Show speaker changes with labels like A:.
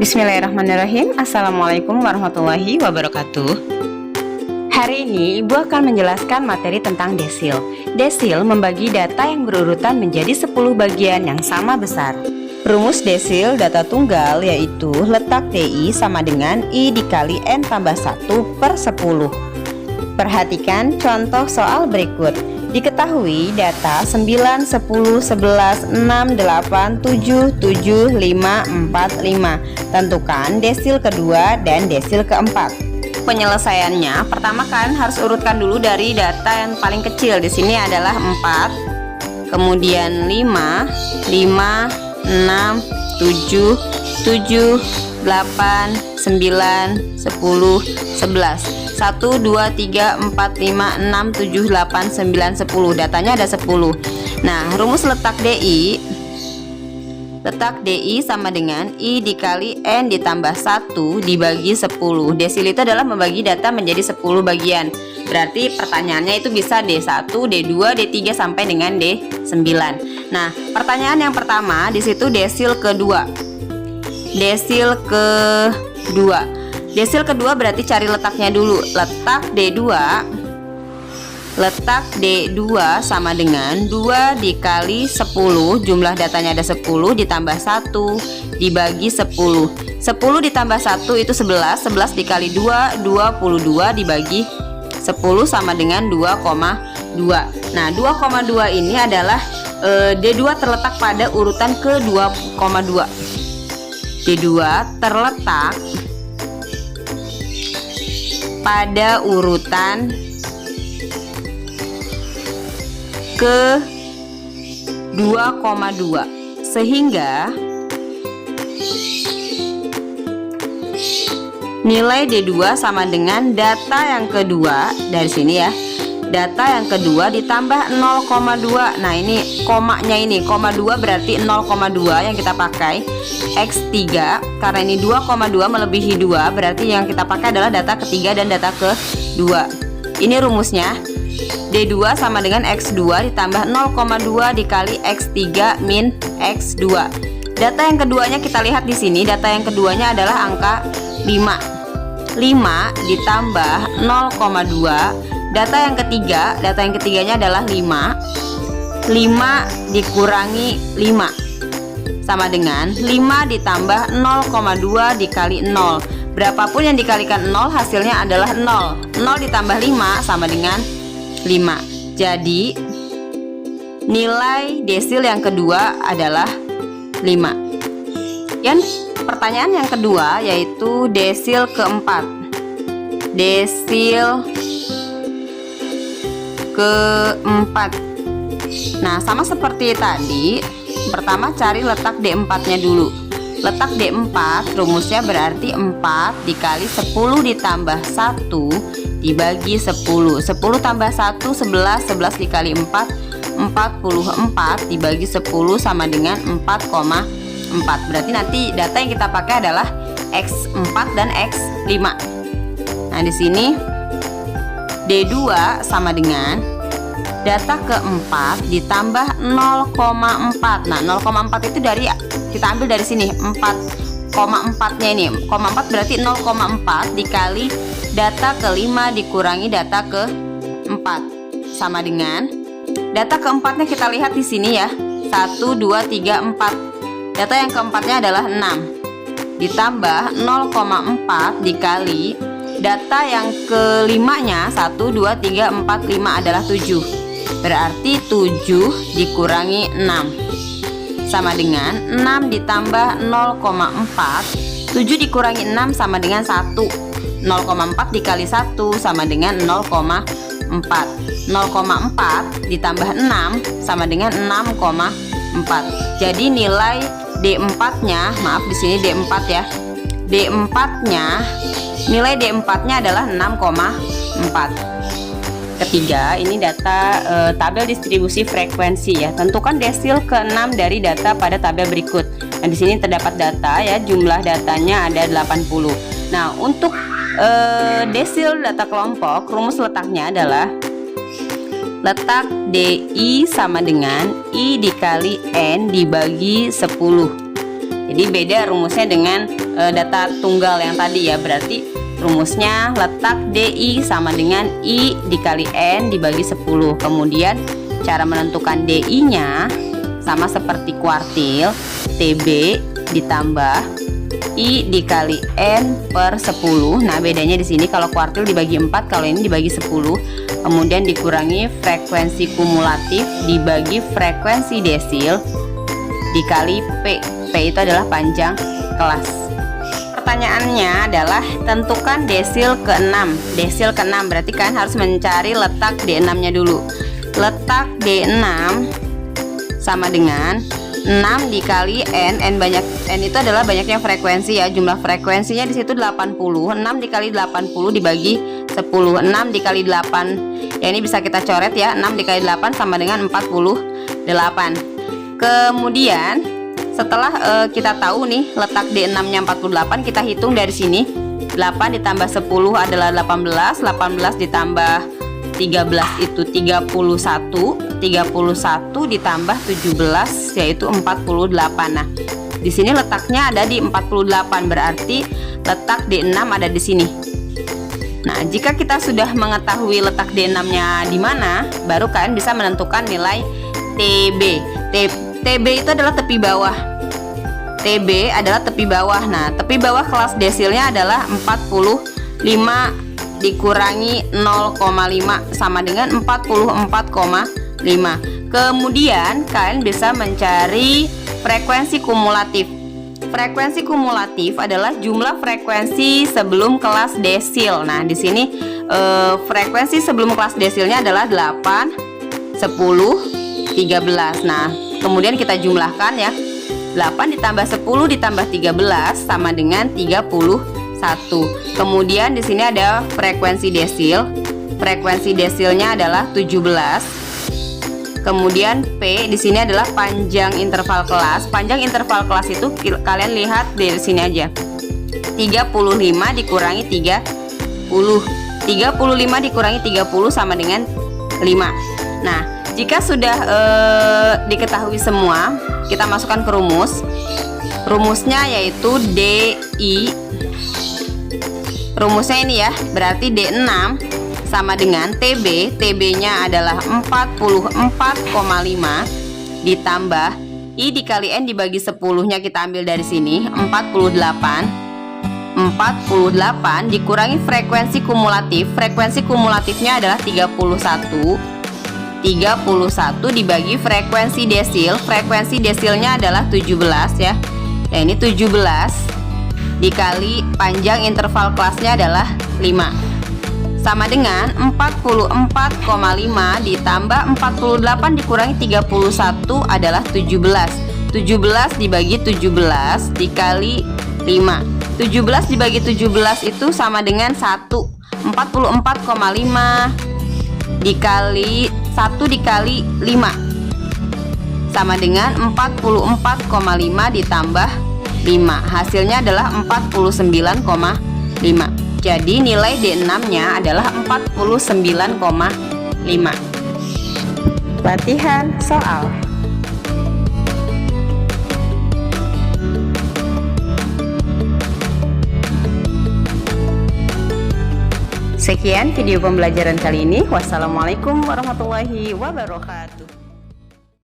A: Bismillahirrahmanirrahim. Assalamualaikum warahmatullahi wabarakatuh. Hari ini Ibu akan menjelaskan materi tentang desil. Desil membagi data yang berurutan menjadi 10 bagian yang sama besar. Rumus desil data tunggal yaitu letak DI sama dengan I dikali N tambah 1 per 10. Perhatikan contoh soal berikut. Diketahui data 9, 10, 11, 6, 8, 7, 7, 5, 4, 5. Tentukan desil kedua dan desil keempat. Penyelesaiannya, pertama kan harus urutkan dulu dari data yang paling kecil. Di sini adalah 4, kemudian 5, 5, 6, 7, 7, 8, 9, 10, 11. 1, 2, 3, 4, 5, 6, 7, 8, 9, 10. Datanya ada 10. Nah, rumus letak DI sama dengan I dikali N ditambah 1 dibagi 10. Desil itu adalah membagi data menjadi 10 bagian. Berarti pertanyaannya itu bisa D1, D2, D3 sampai dengan D9. Nah, pertanyaan yang pertama di situ desil kedua. Desil kedua berarti cari letaknya dulu. Letak D2 sama dengan 2 dikali 10. Jumlah datanya ada 10 ditambah 1 dibagi 10. 10 ditambah 1 itu 11. 11 dikali 2 22 dibagi 10 sama dengan 2,2. Nah, 2,2 ini adalah D2 terletak pada urutan ke 2,2. D2 terletak pada urutan ke 2,2 sehingga nilai D2 sama dengan data yang kedua dari sini ya. Data yang kedua ditambah 0,2. Nah, ini komanya ini, koma 2 berarti 0,2 yang kita pakai. X3 karena ini 2,2 melebihi 2 berarti yang kita pakai adalah data ketiga dan data kedua. Ini rumusnya. D2 sama dengan X2 ditambah 0,2 dikali X3 min X2. Data yang keduanya kita lihat di sini. Data yang keduanya adalah angka 5. 5 ditambah 0,2. Data yang ketiganya adalah 5. 5 dikurangi 5 sama dengan 5 ditambah 0,2 dikali 0. Berapapun yang dikalikan 0 hasilnya adalah 0. 0 ditambah 5 sama dengan 5. Jadi nilai desil yang kedua adalah 5. Pertanyaan yang kedua yaitu desil keempat. Desil keempat. Nah, sama seperti tadi, pertama cari letak D4-nya dulu. Letak D4 rumusnya berarti 4 dikali 10 ditambah 1 dibagi 10. 10 tambah 1 11. 11 dikali 4 44 dibagi 10 sama dengan 4,4. Berarti nanti data yang kita pakai adalah X4 dan X5. Nah, di sini D2 sama dengan data keempat ditambah 0,4. Nah, 0,4 itu kita ambil dari sini 4,4 nya ini. 0,4 berarti 0,4 dikali data kelima dikurangi data keempat sama dengan data keempatnya kita lihat di sini ya. 1 2 3 4. Data yang keempatnya adalah 6 ditambah 0,4 dikali data yang kelimanya 1 2 3 4 5 adalah 7. Berarti 7 dikurangi 6 sama dengan 6 ditambah 0,4. 7 dikurangi 6 sama dengan 1. 0,4 dikali 1 sama dengan 0,4. 0,4 ditambah 6 sama dengan 6,4. Jadi nilai D4-nya, maaf di sini D4 ya. D4-nya, nilai D4-nya adalah 6,4. Ketiga, ini data tabel distribusi frekuensi ya. Tentukan desil ke-6 dari data pada tabel berikut. Nah, di sini terdapat data ya, jumlah datanya ada 80. Nah, untuk desil data kelompok, rumus letaknya adalah letak DI sama dengan I dikali N dibagi 10. Jadi beda rumusnya dengan data tunggal yang tadi ya. Berarti rumusnya letak DI sama dengan I dikali N dibagi 10. Kemudian cara menentukan DI-nya sama seperti kuartil, TB ditambah I dikali N per 10. Nah bedanya di sini kalau kuartil dibagi 4, kalau ini dibagi 10. Kemudian dikurangi frekuensi kumulatif dibagi frekuensi desil dikali P. P itu adalah panjang kelas. Pertanyaannya adalah tentukan desil ke-6. Desil ke-6 berarti kan harus mencari letak D6 nya dulu. Letak D6 sama dengan 6 dikali N. N itu adalah banyaknya frekuensi ya. Jumlah frekuensinya di situ 80. 6 dikali 80 dibagi 10. 6 dikali 8. Ya ini bisa kita coret ya. 6 dikali 8 sama dengan 48. Kemudian setelah kita tahu nih letak D6 nya 48, kita hitung dari sini. 8 ditambah 10 adalah 18. 18 ditambah 13 itu 31. 31 ditambah 17 yaitu 48. Nah, di sini letaknya ada di 48, berarti letak D6 ada di sini. Nah, jika kita sudah mengetahui letak D6-nya di mana, baru kalian bisa menentukan nilai TB. TB itu adalah tepi bawah. TB adalah tepi bawah. Nah, tepi bawah kelas desilnya adalah 45 dikurangi 0,5 sama dengan 44,5. Kemudian kalian bisa mencari frekuensi kumulatif. Frekuensi kumulatif adalah jumlah frekuensi sebelum kelas desil. Nah, di sini frekuensi sebelum kelas desilnya adalah 8, 10, 13. Nah, kemudian kita jumlahkan ya. 8 ditambah 10 ditambah 13 sama dengan 31. Kemudian di sini ada frekuensi desil. Frekuensi desilnya adalah 17. Kemudian P di sini adalah panjang interval kelas. Panjang interval kelas itu kalian lihat dari sini aja. 35 dikurangi 30. 35 dikurangi 30 sama dengan 5. Nah, jika sudah diketahui semua, kita masukkan ke rumus. Rumusnya yaitu DI. Rumusnya ini ya, berarti D6 sama dengan TB. TB-nya adalah 44,5 ditambah I dikali N dibagi 10-nya kita ambil dari sini, 48. 48 dikurangi frekuensi kumulatif. Frekuensi kumulatifnya adalah 31. 31 dibagi frekuensi desil. Frekuensi desilnya adalah 17 ya. Nah, ini 17 dikali panjang interval kelasnya adalah 5 sama dengan 44,5 ditambah 48 dikurangi 31 adalah 17. 17 dibagi 17 dikali 5. 17 dibagi 17 itu sama dengan 1. 44,5 dikali 1 dikali 5 sama dengan 44,5 ditambah 5. Hasilnya adalah 49,5. Jadi nilai D6-nya adalah 49,5. Latihan soal. Sekian video pembelajaran kali ini. Wassalamualaikum warahmatullahi wabarakatuh.